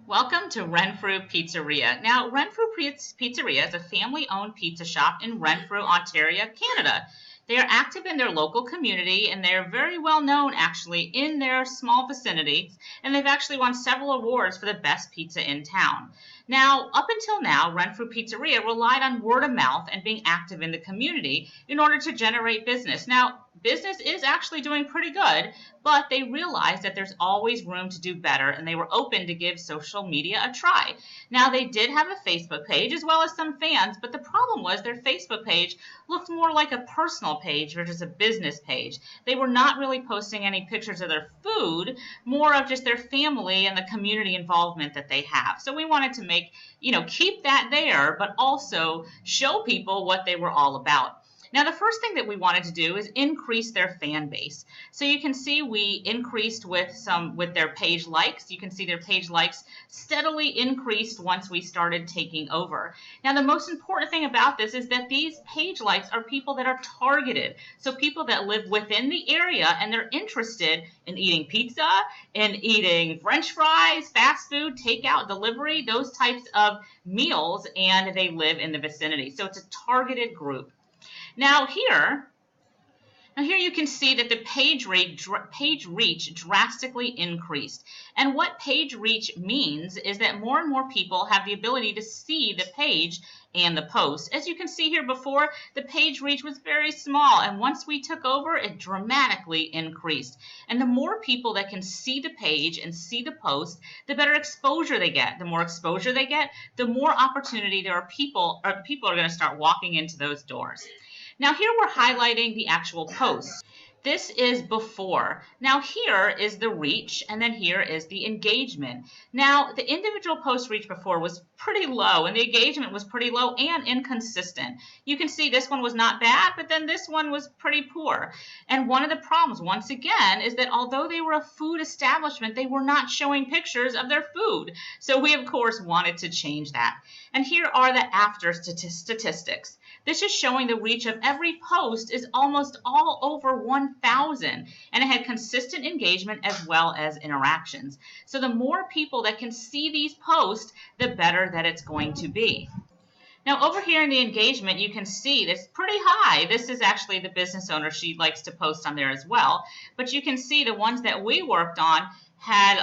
Welcome to Renfrew Pizzeria. Now, Renfrew Pizzeria is a family-owned pizza shop in Renfrew, Ontario, Canada. They are active in their local community and they're very well known actually in their small vicinity, and they've actually won several awards for the best pizza in town. Now, up until now, Renfrew Pizzeria relied on word of mouth and being active in the community in order to generate business. Now, business is actually doing pretty good, but they realized that there's always room to do better and they were open to give social media a try. Now, they did have a Facebook page as well as some fans, but the problem was their Facebook page looked more like a personal page versus a business page. They were not really posting any pictures of their food, more of just their family and the community involvement that they have. So we wanted to keep that there, but also show people what they were all about. Now, the first thing that we wanted to do is increase their fan base. So you can see we increased with their page likes. You can see their page likes steadily increased once we started taking over. Now, the most important thing about this is that these page likes are people that are targeted. So people that live within the area and they're interested in eating pizza, in eating French fries, fast food, takeout, delivery, those types of meals, and they live in the vicinity. So it's a targeted group. Now here you can see that the page reach drastically increased. And what page reach means is that more and more people have the ability to see the page and the post. As you can see here before, the page reach was very small, and once we took over, it dramatically increased. And the more people that can see the page and see the post, the better exposure they get. The more exposure they get, the more opportunity there are people are going to start walking into those doors. Now here we're highlighting the actual post. This is before. Now here is the reach, and then here is the engagement. Now the individual post reach before was pretty low, and the engagement was pretty low and inconsistent. You can see this one was not bad, but then this one was pretty poor. And one of the problems, once again, is that although they were a food establishment, they were not showing pictures of their food. So we, of course, wanted to change that. And here are the after statistics. This is showing the reach of every post is almost all over 1,000, and it had consistent engagement as well as interactions. So the more people that can see these posts, the better that it's going to be. Now over here in the engagement, you can see that's pretty high. This is actually the business owner. She likes to post on there as well. But you can see the ones that we worked on had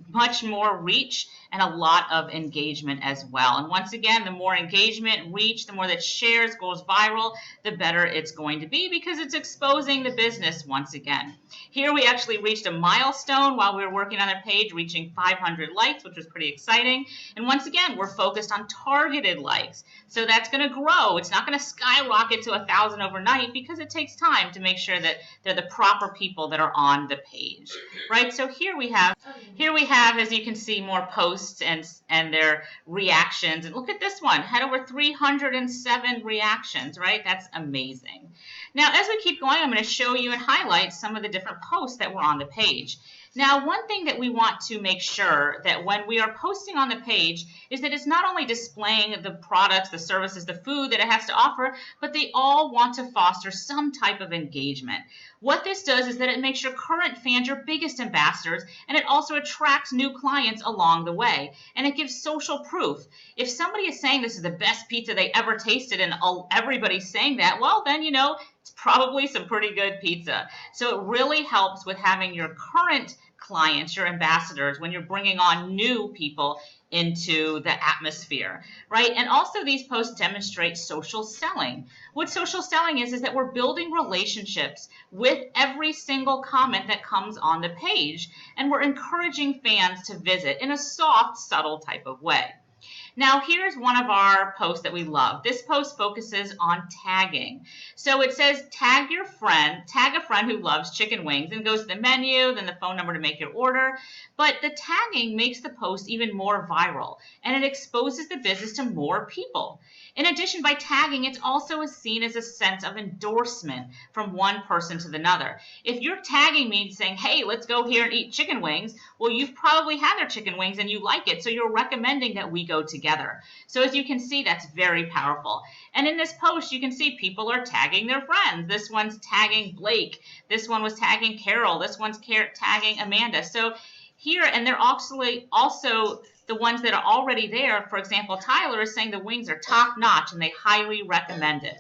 much more reach and a lot of engagement as well. And once again, the more engagement, reach, the more that shares, goes viral, the better it's going to be because it's exposing the business once again. Here we actually reached a milestone while we were working on their page, reaching 500 likes, which was pretty exciting. And once again, we're focused on targeted likes. So that's going to grow. It's not going to skyrocket to 1,000 overnight because it takes time to make sure that they're the proper people that are on the page, right? So here we have, as you can see, more posts and their reactions. And look at this one, had over 307 reactions, right? That's amazing. Now, as we keep going, I'm going to show you and highlight some of the different posts that were on the page. Now, one thing that we want to make sure that when we are posting on the page is that it's not only displaying the products, the services, the food that it has to offer, but they all want to foster some type of engagement. What this does is that it makes your current fans your biggest ambassadors, and it also attracts new clients along the way, and it gives social proof. If somebody is saying this is the best pizza they ever tasted and everybody's saying that, well, then, it's probably some pretty good pizza. So it really helps with having your current clients, your ambassadors, when you're bringing on new people into the atmosphere, right? And also these posts demonstrate social selling. What social selling is that we're building relationships with every single comment that comes on the page, and we're encouraging fans to visit in a soft, subtle type of way. Now, here's one of our posts that we love. This post focuses on tagging. So it says, tag a friend who loves chicken wings, and goes to the menu, then the phone number to make your order. But the tagging makes the post even more viral, and it exposes the business to more people. In addition, by tagging, it's also seen as a sense of endorsement from one person to another. If you're tagging me saying, hey, let's go here and eat chicken wings, well, you've probably had their chicken wings and you like it, so you're recommending that we go together. So as you can see, that's very powerful. And in this post, you can see people are tagging their friends. This one's tagging Blake. This one was tagging Carol. This one's tagging Amanda. So here, and they're also the ones that are already there. For example, Tyler is saying the wings are top notch and they highly recommend it.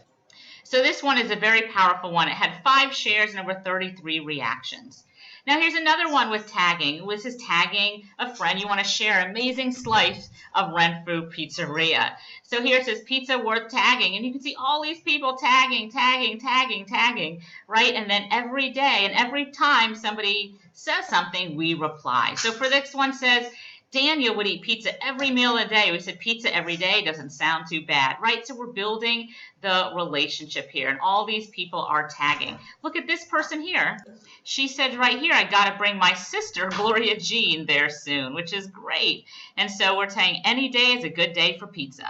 So this one is a very powerful one. It had 5 shares and over 33 reactions. Now here's another one with tagging. This is tagging a friend. You want to share an amazing slice of Renfrew Pizzeria. So here it says pizza worth tagging, and you can see all these people tagging, right? And then every day and every time somebody says something, we reply. So for this one says, Daniel would eat pizza every meal of the day. We said pizza every day doesn't sound too bad, right? So we're building the relationship here, and all these people are tagging. Look at this person here. She said right here, I got to bring my sister, Gloria Jean, there soon, which is great. And so we're saying any day is a good day for pizza.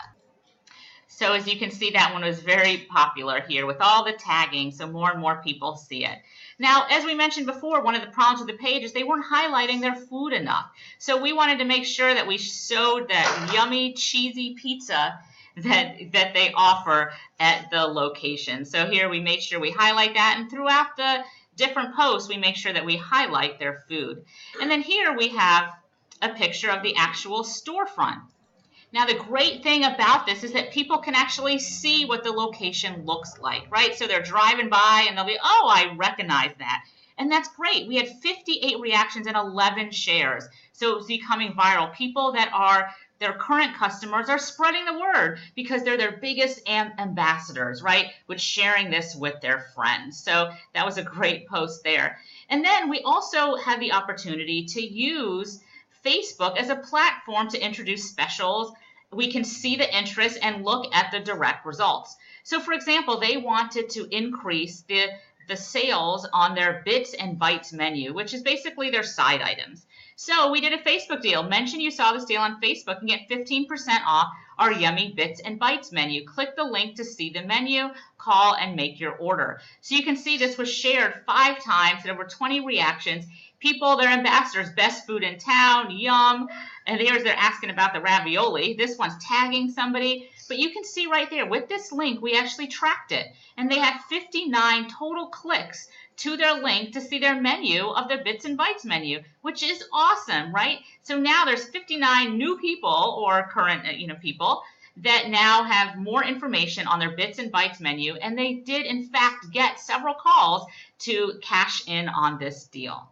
So as you can see, that one was very popular here with all the tagging, so more and more people see it. Now, as we mentioned before, one of the problems with the page is they weren't highlighting their food enough. So we wanted to make sure that we showed that yummy, cheesy pizza that they offer at the location. So here we made sure we highlight that, and throughout the different posts, we make sure that we highlight their food. And then here we have a picture of the actual storefront. Now, the great thing about this is that people can actually see what the location looks like, right? So they're driving by and they'll be, oh, I recognize that. And that's great. We had 58 reactions and 11 shares. So it's becoming viral. People that are their current customers are spreading the word because they're their biggest ambassadors, right? With sharing this with their friends. So that was a great post there. And then we also had the opportunity to use Facebook as a platform to introduce specials. We can see the interest and look at the direct results. So for example, they wanted to increase the sales on their Bits and Bites menu, which is basically their side items. So we did a Facebook deal. Mention you saw this deal on Facebook and get 15% off our Yummy Bits and Bites menu. Click the link to see the menu, call, and make your order. So you can see this was shared 5 times and over 20 reactions. People, they're ambassadors, best food in town, yum. And here's they're asking about the ravioli. This one's tagging somebody. But you can see right there, with this link, we actually tracked it. And they had 59 total clicks to their link to see their menu of their Bits and Bites menu, which is awesome, right? So now there's 59 new people or current people that now have more information on their Bits and Bites menu. And they did, in fact, get several calls to cash in on this deal.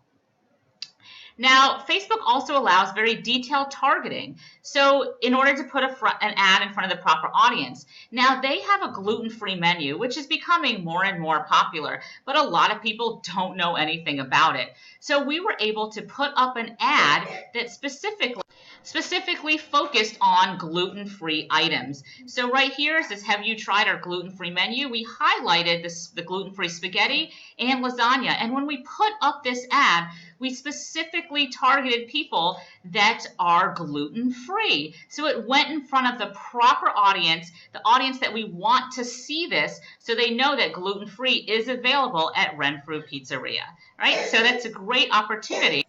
Now, Facebook also allows very detailed targeting. So in order to put an ad in front of the proper audience. Now, they have a gluten-free menu, which is becoming more and more popular, but a lot of people don't know anything about it. So we were able to put up an ad that specifically focused on gluten-free items. So right here it says, have you tried our gluten-free menu? We highlighted the gluten-free spaghetti and lasagna. And when we put up this ad, we specifically targeted people that are gluten-free. So it went in front of the proper audience, the audience that we want to see this, so they know that gluten-free is available at Renfrew Pizzeria, right? So that's a great opportunity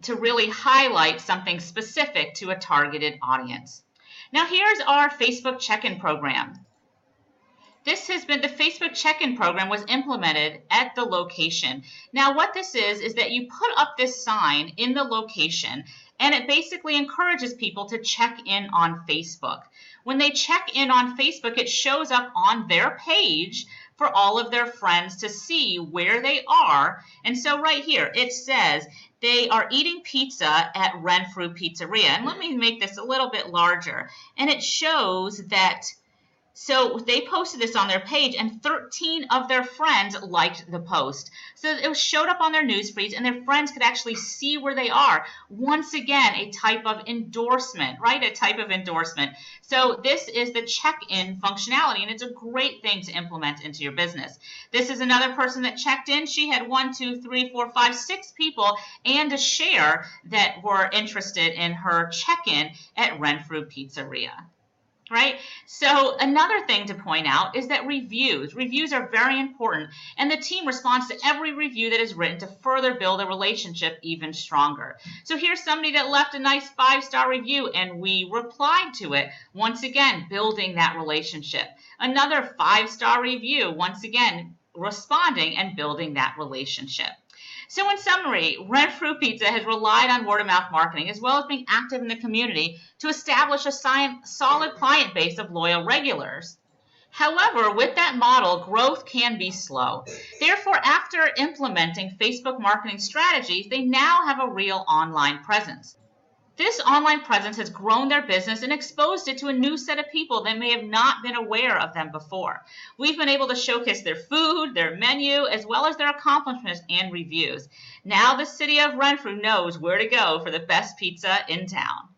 to really highlight something specific to a targeted audience. Now here's our Facebook check-in program. The Facebook check-in program was implemented at the location. Now what this is that you put up this sign in the location, and it basically encourages people to check in on Facebook. When they check in on Facebook, it shows up on their page for all of their friends to see where they are. And so right here, it says they are eating pizza at Renfrew Pizzeria. And let me make this a little bit larger. And it shows that, so they posted this on their page and 13 of their friends liked the post. So it showed up on their news feeds and their friends could actually see where they are. Once again, a type of endorsement, right? A type of endorsement. So this is the check-in functionality, and it's a great thing to implement into your business. This is another person that checked in. She had 6 people and a share that were interested in her check-in at Renfrew Pizzeria. Right? So another thing to point out is that reviews are very important, and the team responds to every review that is written to further build a relationship even stronger. So here's somebody that left a nice 5-star review and we replied to it, once again building that relationship. Another 5-star review, once again responding and building that relationship. So in summary, Renfrew Pizza has relied on word-of-mouth marketing as well as being active in the community to establish a solid client base of loyal regulars. However, with that model, growth can be slow. Therefore, after implementing Facebook marketing strategies, they now have a real online presence. This online presence has grown their business and exposed it to a new set of people that may have not been aware of them before. We've been able to showcase their food, their menu, as well as their accomplishments and reviews. Now the city of Renfrew knows where to go for the best pizza in town.